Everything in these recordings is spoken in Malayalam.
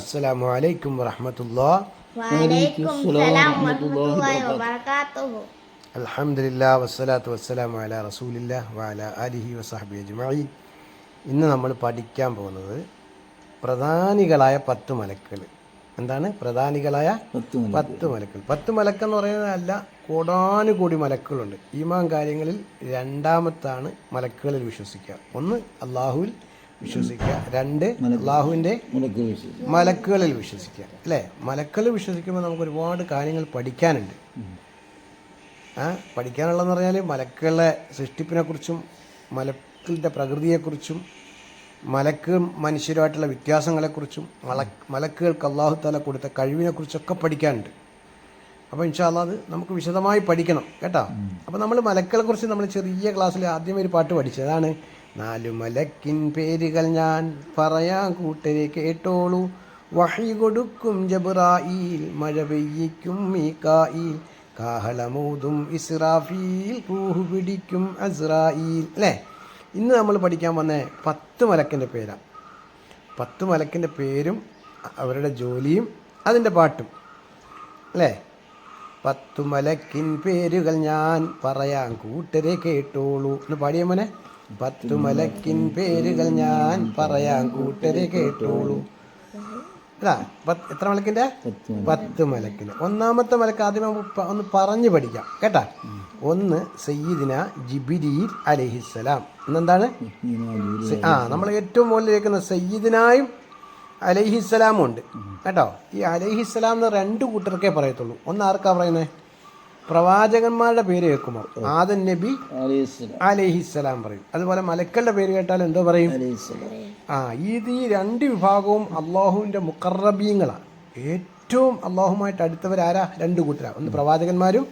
അസ്സലാമു അലൈക്കും വറഹ്മത്തുള്ളാഹി. വഅലൈക്കുമുസ്സലാം വറഹ്മത്തുള്ളാഹി വബറകാതുഹു. അൽഹംദുലില്ലാ വസ്സലാത്തു വസ്സലാമു അലാ റസൂലില്ലാ വഅലാ ആലിഹി വസഹ്ബിഹി അജ്മഈൻ. ഇന്ന് നമ്മൾ പഠിക്കാൻ പോകുന്നത് പ്രധാനികളായ 10 മലക്കുകൾ. എന്താണ് പ്രധാനികളായ 10 മലക്കുകൾ? 10 മലക്കെന്ന് പറയുന്നതല്ല, കോടാനുകൂടി മലക്കുകളുണ്ട്. ഈമാൻ കാര്യങ്ങളിൽ രണ്ടാമത്താണ് മലക്കുകളിൽ വിശ്വസിക്കുക. ഒന്ന് അള്ളാഹുവിൽ വിശ്വസിക്കുക, രണ്ട് അള്ളാഹുവിൻ്റെ മലക്കുകളിൽ വിശ്വസിക്കുക. അല്ലേ? മലക്കുകളിൽ വിശ്വസിക്കുമ്പോൾ നമുക്ക് ഒരുപാട് കാര്യങ്ങൾ പഠിക്കാനുണ്ട്. പഠിക്കാനുള്ളതെന്ന് പറഞ്ഞാൽ മലക്കുകളുടെ സൃഷ്ടിപ്പിനെക്കുറിച്ചും മലക്കുകളുടെ പ്രകൃതിയെക്കുറിച്ചും മലക്ക് മനുഷ്യരുമായിട്ടുള്ള വ്യത്യാസങ്ങളെക്കുറിച്ചും മലക്കുകൾക്ക് അള്ളാഹു തആല കൊടുത്ത കഴിവിനെക്കുറിച്ചൊക്കെ പഠിക്കാനുണ്ട്. അപ്പോൾ ഇൻഷാ അല്ലാഹ് അത് നമുക്ക് വിശദമായി പഠിക്കണം കേട്ടോ. അപ്പോൾ നമ്മൾ മലക്കുകളെക്കുറിച്ച് നമ്മൾ ചെറിയ ക്ലാസ്സിൽ ആദ്യം ഒരു പാട്ട് പഠിച്ചത് അതാണ്, 4 മലക്കിൻ പേരുകൾ ഞാൻ പറയാൻ കൂട്ടരെ കേട്ടോളൂ. വഹി കൊടുക്കും ജബ്രായീൽ, മഴ പെയ്യിക്കും മീകായിൽ, കാഹളമൂതും ഇസ്രാഫീൽ, റൂഹ് പിടിക്കും അസ്രായീൽ. അല്ലേ? ഇന്ന് നമ്മൾ പഠിക്കാൻ വന്ന 10 മലക്കിൻ്റെ പേരാണ്. 10 മലക്കിൻ്റെ പേരും അവരുടെ ജോലിയും അതിൻ്റെ പാട്ടും. അല്ലേ? 10 മലക്കിൻ പേരുകൾ ഞാൻ പറയാൻ കൂട്ടരെ കേട്ടോളൂ എന്ന് പാടിയ മോനെ. 10 മലക്കിൻ പേരുകൾ ഞാൻ പറയാൻ കൂട്ടരെ കേട്ടോളൂ. അല്ല, എത്ര മലക്കിൻ്റെ? 10 മലക്കിന്. ഒന്നാമത്തെ മലക്ക് ആദ്യം ഒന്ന് പറഞ്ഞു പഠിക്കാം കേട്ടാ. ഒന്ന് സയ്യിദിന ജിബ്രീൽ അലൈഹിസ്സലാം. എന്താണ്? നമ്മൾ ഏറ്റവും മുകളിൽ കേൾക്കുന്ന സയ്യിദിനായും അലൈഹിസ്സലാമും ഉണ്ട് കേട്ടോ. ഈ അലൈഹിസ്സലാം എന്ന് 2 കൂട്ടർക്കേ പറയത്തുള്ളൂ. ഒന്ന് ആർക്കാ പറയുന്നത്? പ്രവാചകന്മാരുടെ പേര് കേൾക്കുമ്പോൾ ആദം നബി അലൈഹിസ്സലാം പറയും. അതുപോലെ മലക്കളുടെ പേര് കേട്ടാൽ എന്തോ പറയും? ഈ 2 വിഭാഗവും അള്ളാഹുവിൻ്റെ മുഖറബീങ്ങളാണ്. ഏറ്റവും അള്ളാഹുമായിട്ട് അടുത്തവരാരാ? 2 കൂട്ടരാ. ഒന്ന് പ്രവാചകന്മാരും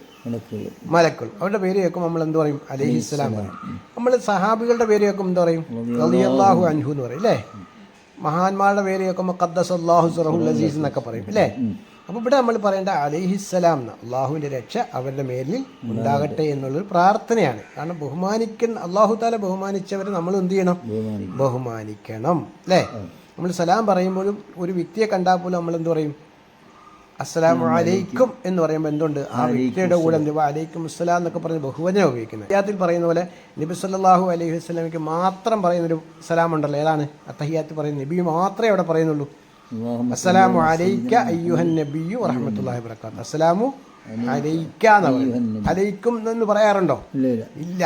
മലക്കളും. അവരുടെ പേര് കേൾക്കുമ്പോൾ നമ്മൾ എന്ത് പറയും? അലൈഹിസ്സലാം പറയും. നമ്മൾ സഹാബികളുടെ പേര് കേൾക്കുമ്പോൾ എന്താ പറയും? റളിയല്ലാഹു അൻഹു എന്ന് പറയും. അല്ലേ? മഹാന്മാരുടെ പേര് കേൾക്കുമ്പോൾ ഖദ്ദസല്ലാഹു സിറഹുൽ അസീസ് എന്നൊക്കെ പറയും. അല്ലേ? അപ്പോൾ ഇവിടെ നമ്മൾ പറയേണ്ട അലൈഹിസ്സലാം എന്ന അള്ളാഹുവിൻ്റെ രക്ഷ അവരുടെ മേലിൽ ഉണ്ടാകട്ടെ എന്നുള്ളൊരു പ്രാർത്ഥനയാണ്. കാരണം അള്ളാഹു താല ബഹുമാനിച്ചവരെ നമ്മൾ എന്ത് ചെയ്യണം? ബഹുമാനിക്കണം. അല്ലേ? നമ്മൾ സലാം പറയുമ്പോഴും ഒരു വ്യക്തിയെ കണ്ടാൽ പോലും നമ്മൾ എന്ത് പറയും? അസ്സലാമു അലൈക്കും എന്ന് പറയുമ്പോൾ എന്തുണ്ട്? ആ വ്യക്തിയുടെ കൂടെ എന്ത് അലൈക്കും അസ്സലാം എന്നൊക്കെ പറഞ്ഞ് ബഹുവചനം ഉപയോഗിക്കുന്നത്. അത്തഹിയാത്തിൽ പറയുന്ന പോലെ നബി സല്ലല്ലാഹു അലൈഹി വസല്ലമയ്ക്ക് മാത്രം പറയുന്നൊരു സലാം ഉണ്ടല്ലോ. ഏതാണ്? അത്തഹിയാത്തിൽ പറയുന്ന നബി മാത്രമേ അവിടെ പറയുന്നുള്ളൂ. അസ്സലാമു അലൈക അയ്യുഹൻ നബിയ്യു വറഹ്മത്തുള്ളാഹി വബറകാതുഹു. അസ്സലാമു അലൈക എന്ന് പറയും. അലൈക്കും എന്ന് പറയാറുണ്ടോ? ഇല്ല.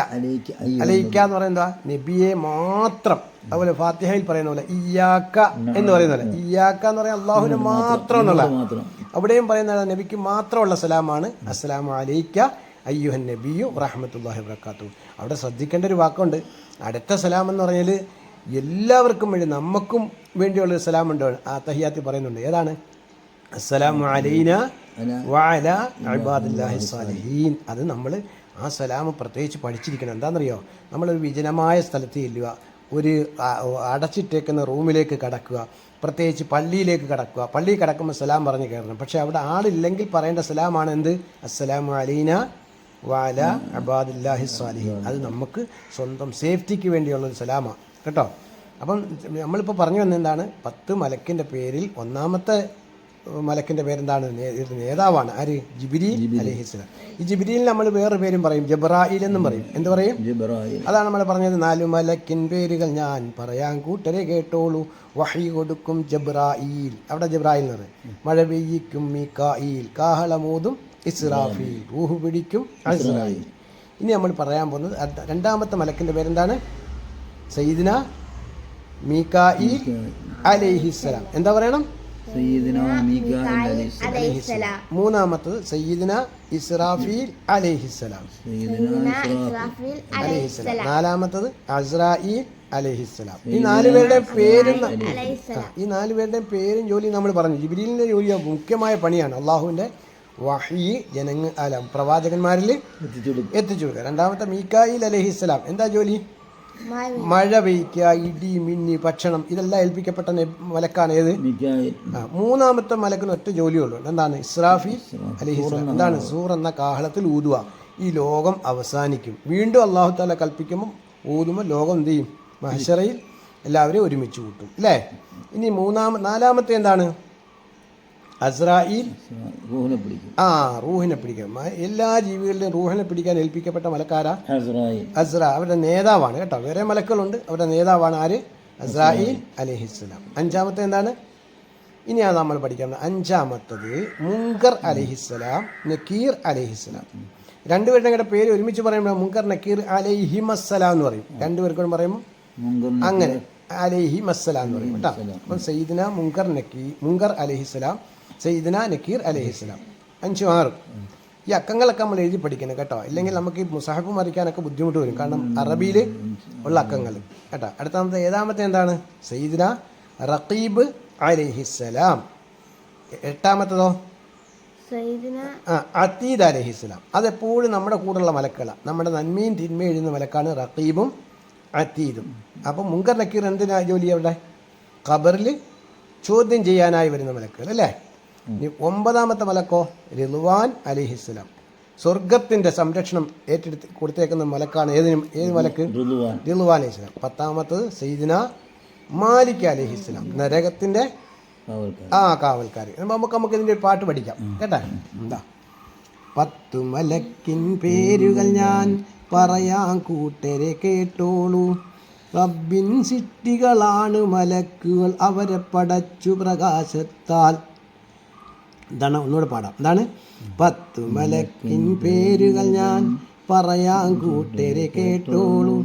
അലൈക എന്ന് പറയുന്നത് നബിയെ മാത്രം. അതുപോലെ ഫാത്തിഹയിൽ പറയുന്ന പോലെ ഇയ്യാക്ക എന്ന് പറയുന്ന പോലെ, ഇയ്യാക്ക എന്ന് പറയാൻ അള്ളാഹുവിന് മാത്രം എന്നുള്ള, അവിടെയും പറയുന്ന നബിക്ക് മാത്രമുള്ള സലാമാണ് അസ്സലാമു അലൈക അയ്യുഹൻ നബിയ്യു വറഹ്മത്തുള്ളാഹി വബറകാതുഹു. അവിടെ ശ്രദ്ധിക്കേണ്ട ഒരു വാക്കുണ്ട്. അടുത്ത സലാം എന്ന് പറഞ്ഞാൽ എല്ലാവർക്കും വേണ്ടി, നമുക്കും വേണ്ടിയുള്ള സലാമുണ്ട്. ആ തഹിയാത്തിൽ പറയുന്നുണ്ട്. ഏതാണ്? അസ്സലാമു അലൈനാ വഅലാ ഇബാദില്ലാഹി സ്വാലിഹീൻ. അത് നമ്മൾ ആ സലാം പ്രത്യേകിച്ച് പഠിച്ചിരിക്കണം. എന്താണെന്നറിയോ? നമ്മളൊരു വിജനമായ സ്ഥലത്ത് ചെല്ലുക, ഒരു അടച്ചിട്ടേക്കുന്ന റൂമിലേക്ക് കടക്കുക, പ്രത്യേകിച്ച് പള്ളിയിലേക്ക് കടക്കുക. പള്ളിയിൽ കിടക്കുമ്പോൾ സലാം പറഞ്ഞ് കയറണം. പക്ഷേ അവിടെ ആളില്ലെങ്കിൽ പറയേണ്ട സലാമാണ് എന്ത്? അസ്സലാമു അലൈനാ വഅലാ ഇബാദില്ലാഹി സ്വാലിഹീൻ. അത് നമുക്ക് സ്വന്തം സേഫ്റ്റിക്ക് വേണ്ടിയുള്ളൊരു സലാമാണ് കേട്ടോ. അപ്പം നമ്മളിപ്പോൾ പറഞ്ഞു വന്നെന്താണ്? 10 മലക്കിൻ്റെ പേരിൽ ഒന്നാമത്തെ മലക്കിൻ്റെ പേരെന്താണ്? നേതാവാണ്. ആര്? ജിബ്രീൽ അലൈഹിസ്സലാം. ഈ ജിബ്രീലിന് നമ്മൾ വേറൊരു പേരും പറയും, ജബ്രായീൽ എന്നും പറയും. എന്ത് പറയും? അതാണ് നമ്മൾ പറഞ്ഞത്. 4 മലക്കിൻ പേരുകൾ ഞാൻ പറയാൻ കൂട്ടരെ കേട്ടോളൂ. വഹി കൊടുക്കും ജബ്രായീൽ. അവിടെ ജബ്രായീൽ എന്ന് പറയും. മഴ പെയ്യിക്കും മീകായിൽ, കാഹളമൂതും ഇസ്രാഫീൽ, റൂഹ് പിടിക്കും അസ്രായീൽ. ഇനി നമ്മൾ പറയാൻ പോകുന്നത് രണ്ടാമത്തെ മലക്കിൻ്റെ പേരെന്താണ്? സയ്യിദിന മീകായിൽ അലൈഹിസ്സലാം. എന്താ പറയണം? മൂന്നാമത്തത് സയ്യിദിന ഇസ്രാഫീൽ അലൈഹിസ്സലാം. നാലാമത്തത് അസ്രായീൽ അലൈഹിസ്സലാം. ഈ 4 പേരുടെയും പേരും ജോലിയും നമ്മൾ പറഞ്ഞു. ജിബ്രീലിന്റെ ജോലി മുഖ്യമായ പണിയാണ് അള്ളാഹുവിന്റെ വഹി പ്രവാചകന്മാരിൽ എത്തിച്ചു കൊടുക്കുക. രണ്ടാമത്തെ മീകായിൽ അലൈഹിസ്സലാം എന്താ ജോലി? മഴ പെയ്യ്ക്കുക, ഇടി മിന്നി ഭക്ഷണം, ഇതെല്ലാം ഏൽപ്പിക്കപ്പെട്ട മലക്കാണ്. ഏത്? മൂന്നാമത്തെ മലക്കിന് ഒറ്റ ജോലിയുള്ളൂ. എന്താണ്? ഇസ്രാഫീൽ അലൈഹിസ്സലാം. എന്താണ്? സൂർ എന്ന കാഹളത്തിൽ ഊതുക. ഈ ലോകം അവസാനിക്കും. വീണ്ടും അല്ലാഹു തആല കൽപ്പിക്കുമ്പോൾ ഊതുമ്പോൾ ലോകം എന്ത് ചെയ്യും? മഹ്ശറയിൽ എല്ലാവരെയും ഒരുമിച്ച് കൂട്ടും. അല്ലേ? ഇനി നാലാമത്തെ എന്താണ്? അസ്രായിൽ റൂഹിനെ പിടിക്കും. റൂഹിനെ പിടിക്കും. എല്ലാ ജീവികളിലും റൂഹിനെ പിടിക്കാൻ ഏൽപ്പിക്കപ്പെട്ട മലക്കാരാ അസ്രായിൽ. അസ്ര അവരുടെ നേതാവാണ് കേട്ടോ. വേറെ മലക്കുകളുണ്ട്, അവരുടെ നേതാവാണ് ആര്? അസ്രായിൽ അലൈഹിസ്സലാം. അഞ്ചാമത്തെ എന്താണ്? ഇനിയാണ് നമ്മൾ പഠിക്കുന്നത്. അഞ്ചാമത്തത് മുങ്കർ അലൈഹിസ്സലാം, നക്കീർ അലൈഹിസ്സലാം. രണ്ടുപേരുടെ കൂടെ പേര് ഒരുമിച്ച് പറയുമ്പോൾ മുങ്കർ നക്കീർ അലൈഹിമസ്സലാം എന്ന് പറയും. രണ്ടുപേർക്കും പറയുമ്പോൾ അങ്ങനെ അലൈഹിമസ്സലാം എന്ന് പറയും കേട്ടോ. അപ്പം സയ്യിദിന മുങ്കർ അലൈഹിസ്സലാം, സയ്യിദിന നക്കീർ അലൈഹിസ്സലാം. 5, 6 ഈ അക്കങ്ങളൊക്കെ നമ്മൾ എഴുതി പഠിക്കണം കേട്ടോ. ഇല്ലെങ്കിൽ നമുക്ക് ഈ മുസാഹഫ് മറിക്കാനൊക്കെ ബുദ്ധിമുട്ട് വരും, കാരണം അറബിയിൽ ഉള്ള അക്കങ്ങൾ കേട്ടോ. അടുത്താമത്തെ ഏഴാമത്തെ എന്താണ്? സയ്യിദിന റഖീബ് അലൈഹിസ്സലാം. എട്ടാമത്തതോ അതീദ് അലൈഹിസ്സലാം. അതെപ്പോഴും നമ്മുടെ കൂടെയുള്ള മലക്കുകളാണ്. നമ്മുടെ നന്മയും തിന്മയും എഴുതുന്ന മലക്കാണ് റഖീബും അതീദും. അപ്പം മുങ്കർ നക്കീർ എന്തിനാ ജോലി? അവിടെ ഖബറിൽ ചോദ്യം ചെയ്യാനായി വരുന്ന മലക്കുകൾ അല്ലേ. ഇനി 9ാമത്തെ മലക്കോ റിദ്വാൻ അലൈഹിസ്സലാം. സ്വർഗത്തിൻ്റെ സംരക്ഷണം ഏറ്റെടുത്ത് കൊടുത്തേക്കുന്ന മലക്കാണ്. ഏത് മലക്ക്? റിദ്വാൻ അലൈഹിസ്സലാം. 10ാമത്തത് സയ്യിദിന മാലിക് അലൈഹിസ്സലാം, നരകത്തിൻ്റെ കാവൽക്കാർ. നമുക്ക് ഇതിൻ്റെ ഒരു പാട്ട് പഠിക്കാം കേട്ടാ. എന്താ? 10 മലക്കിൻ പേരുകൾ ഞാൻ പറയാൻ കൂട്ടരെ കേട്ടോളൂ. റബ്ബിൻ സിട്ടികളാണ് മലക്കുകൾ, അവരെ പടച്ചു പ്രകാശത്താൽ. എന്താണ്? ഒന്നുകൂടെ പാടാം. എന്താണ്? 10 മലക്കിൻ പേരുകൾ ഞാൻ പറയാൻ കൂട്ടരെ കേട്ടോളൂ.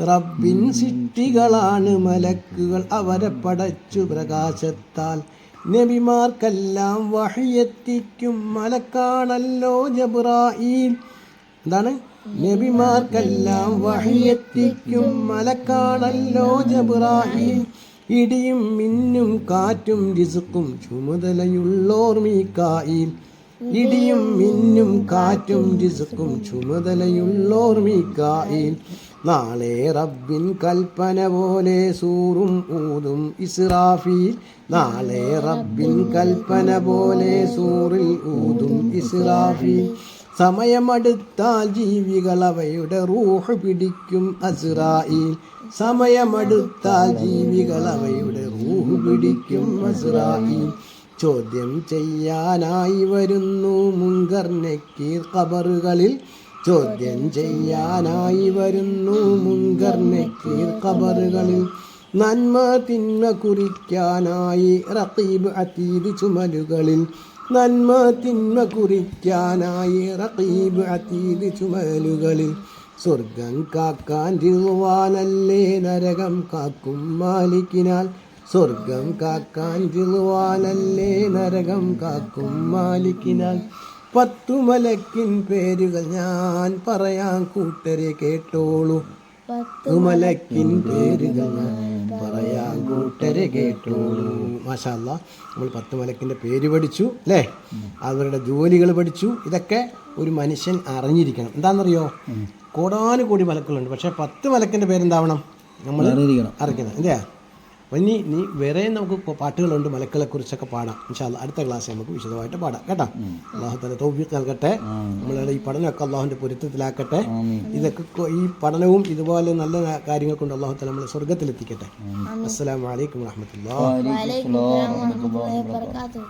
റബ്ബിൻ സിട്ടികളാണ് മലക്കുകൾ, അവരെ പടച്ചു പ്രകാശത്താൽ. നബിമാർക്കെല്ലാം വഹയെത്തിക്കും മലക്കാണല്ലോ ജബ്രായീൽ. എന്താണ്? നബിമാർക്കെല്ലാം വഹയെത്തിക്കും മലക്കാണല്ലോ ജബ്രായീൽ. ഇടിയും മിന്നും കാറ്റും റിസ്ക്കും ചുമതലയുള്ളോർ മീകായിൽ. ഇടിയും മിന്നും കാറ്റും റിസ്ക്കും ചുമതലയുള്ളോർ മീകായിൽ. നാളെ റബ്ബിൻ കൽപ്പന പോലെ സൂറും ഊതും ഇസ്രാഫീൽ. നാളെ റബ്ബിൻ കൽപ്പന പോലെ സൂറിൽ ഊതും ഇസ്രാഫീൽ. സമയമടുത്താൽ ജീവികൾ അവയുടെ റൂഹ് പിടിക്കും അസ്രായീൽ. സമയമടുത്താൽ ജീവികൾ അവയുടെ റൂഹ് പിടിക്കും അസ്രായീൽ. ചോദ്യം ചെയ്യാനായി വരുന്നു മുങ്കർ നക്കീർ ഖബറുകളിൽ. ചോദ്യം ചെയ്യാനായി വരുന്നു മുങ്കർ നക്കീർ ഖബറുകളിൽ. നന്മ തിന്മ കുറിക്കാനായി റഖീബ് അതീദ് ചുമലുകളിൽ. നന്മ തിന്മ കുറിക്കാനായി റഖീബ് അതീദ് ചുമലുകളിൽ. സ്വർഗം കാക്കാൻ റിദ്വാനല്ലേ നരകം കാക്കും മാലിക്കിനാൽ. സ്വർഗം കാക്കാൻ റിദ്വാനല്ലേ നരകം കാക്കും മാലിക്കിനാൽ. 10 മലക്കിൻ പേരുകൾ ഞാൻ പറയാൻ കൂട്ടരെ കേട്ടോളൂ. 10 മലക്കിൻ പേരുകൾ ഞാൻ പറയാൻ കൂട്ടരെ കേട്ടോളൂ. മാഷാ അല്ലാഹ്, നമ്മൾ 10 മലക്കിൻ്റെ പേര് പഠിച്ചു അല്ലേ, അവരുടെ ജോലികൾ പഠിച്ചു. ഇതൊക്കെ ഒരു മനുഷ്യൻ അറിഞ്ഞിരിക്കണം. എന്താണെന്നറിയോ? കോടാനുകോടി മലക്കുകളുണ്ട്, പക്ഷേ 10 മലക്കിൻ്റെ പേരെന്താവണം? നമ്മൾ അറിയിക്കണം. എന്തെയാ? ഇനി വേറെ നമുക്ക് പാട്ടുകളുണ്ട് മലക്കുകളെക്കുറിച്ചൊക്കെ പാടാം. ഇൻഷാ അല്ലാഹ് അടുത്ത ക്ലാസ്സിൽ നമുക്ക് വിശദമായിട്ട് പാടാം കേട്ടോ. അല്ലാഹു തആല തൗഫീഖ് നൽകട്ടെ. നമ്മളുടെ ഈ പഠനമൊക്കെ അല്ലാഹുവിൻ്റെ പൊരുത്തത്തിലാക്കട്ടെ. ഇതൊക്കെ ഈ പഠനവും ഇതുപോലെ നല്ല കാര്യങ്ങൾ കൊണ്ട് അല്ലാഹു തആല നമ്മളെ സ്വർഗ്ഗത്തിലെത്തിക്കട്ടെ. അസ്സലാമു അലൈക്കും വറഹ്മത്തുള്ളാഹി വഅലൈക്കും സലാം വറഹ്മത്തുള്ളാഹി വബറകാതുഹു.